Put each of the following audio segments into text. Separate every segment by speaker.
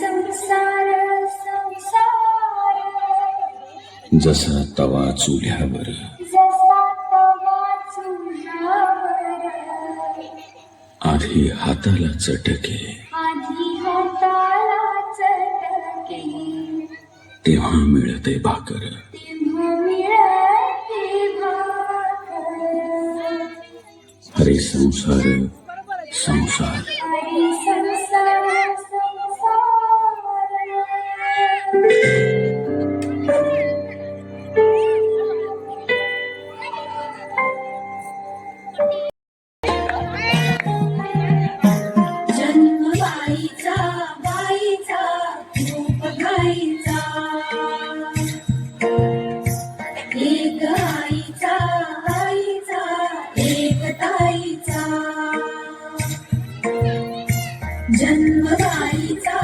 Speaker 1: संसार संसार
Speaker 2: जसा तवा चुल्यावर
Speaker 1: जसा तवा चुल्यावर
Speaker 2: आधी हाताला चटके
Speaker 1: आधी हाताला चटके
Speaker 2: तेव्हा मिळते भाकर.
Speaker 1: तेव्हा मिळते भाकर.
Speaker 2: हरी संसार संसार
Speaker 1: हरी संसार संसार जन्म बाईचा बाईचा रूप गाईचा एक आईचा आईचा एक ताईचा जन्म बाईचा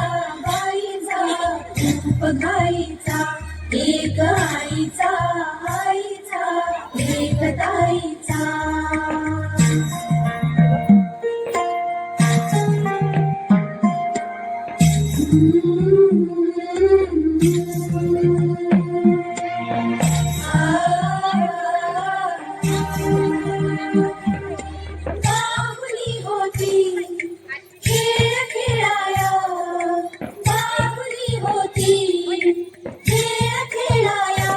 Speaker 1: बाईचा रूप गाईचा एक आईचा आईचा एक ताईचा बाहुली होती खेळ खेळाया बाहुली होती खेळ खेळाया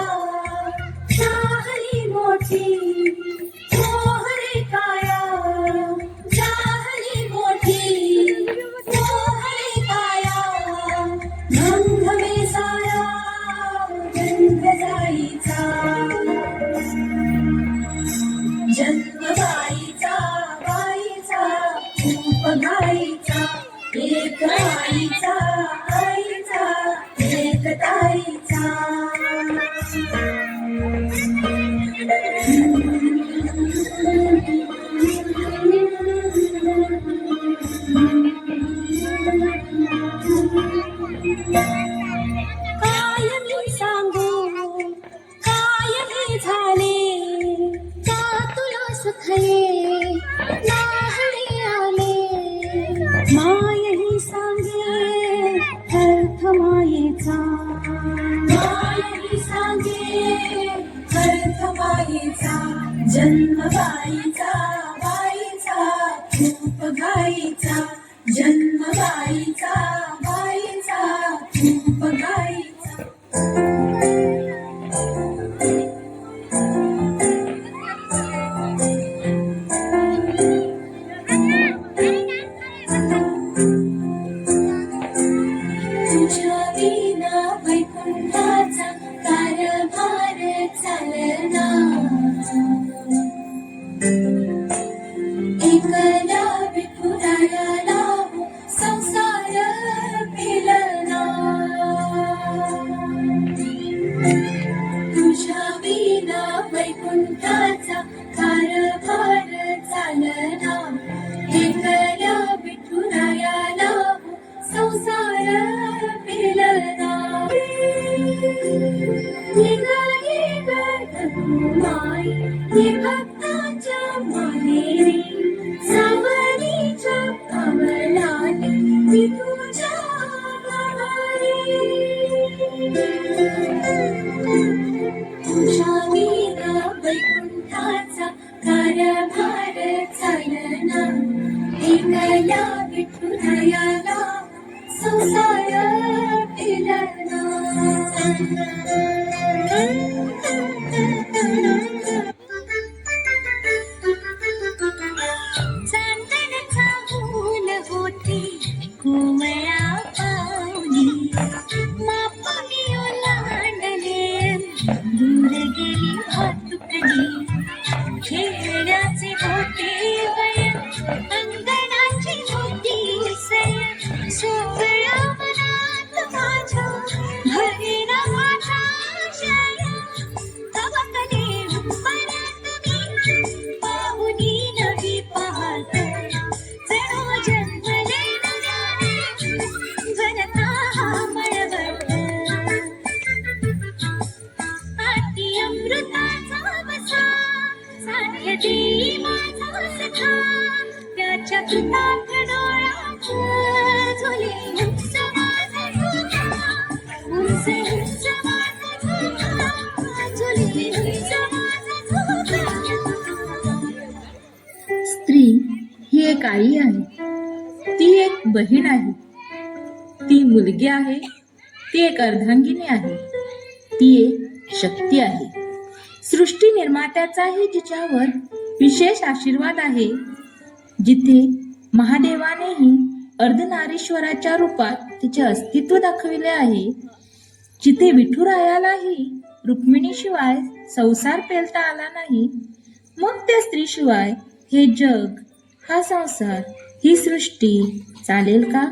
Speaker 1: झाली मोठी मोहरे काया झाली मोठी मोहरे काया गंध बेसाया गंध जाईचा जन्म बाईचा बाईचा रूप गाईचा एक आईचा आईचा एक ताईचा काय मी सांगू काय मी झाले का तुला सुखले नाहणे आले मायही सांगे अर्थ मायेचा मायही सांगे अर्थ मायेचा जन्म बाईचा बाईचा रूप गाईचा जन्म बाईचा बाईचा रूप गाईचा तुझ्या विना वैकुंठाचा कारभार चालना एकला विठुराया लावू संसार फिरना तुझ्या विना वैकुंठाचा कारभार चालना एकला विठुराया लावू संसार फिरना निघाली गडगुमाई हे भक्ताच्या माहेरी सावरीच्या कमलाने मी तुझ्या आभारी तुझ्या विना वैकुंठाचा कारभार चालना एकला विठुरायाला संसार फिरना चांदण्याचा फूल होती कुवळा पाऊली मापानी ओलांडले दूर गेली भातुकली खेळण्याचे होते वय अंगणाची होती सय सोहळा मनात माझ्या भरेना माझा शय तवकले परत मी पाहुनी नवी पाहत जणू जन्मले नव्याने
Speaker 3: आई आहे, ती एक बहीण आहे, ती मुलगी आहे, ती एक अर्धांगिनी आहे, ती एक शक्ती आहे. सृष्टी निर्मात्याचाही जिच्यावर विशेष आशीर्वाद आहे. जिथे महादेवानेही अर्धनारीश्वराच्या रूपात तिचे अस्तित्व दाखविले आहे, जिथे विठुरायालाही रुक्मिणीशिवाय संसार पेलता आला नाही, मग त्या स्त्रीशिवाय हे जग, हा संसार, ही सृष्टी चालेल का?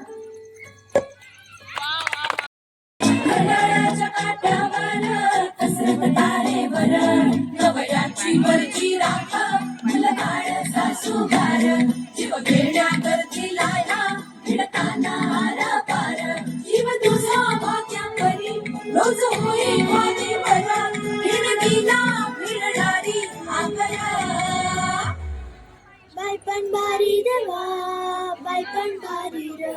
Speaker 1: बायपण भारी देवा, बायपण भारी रे.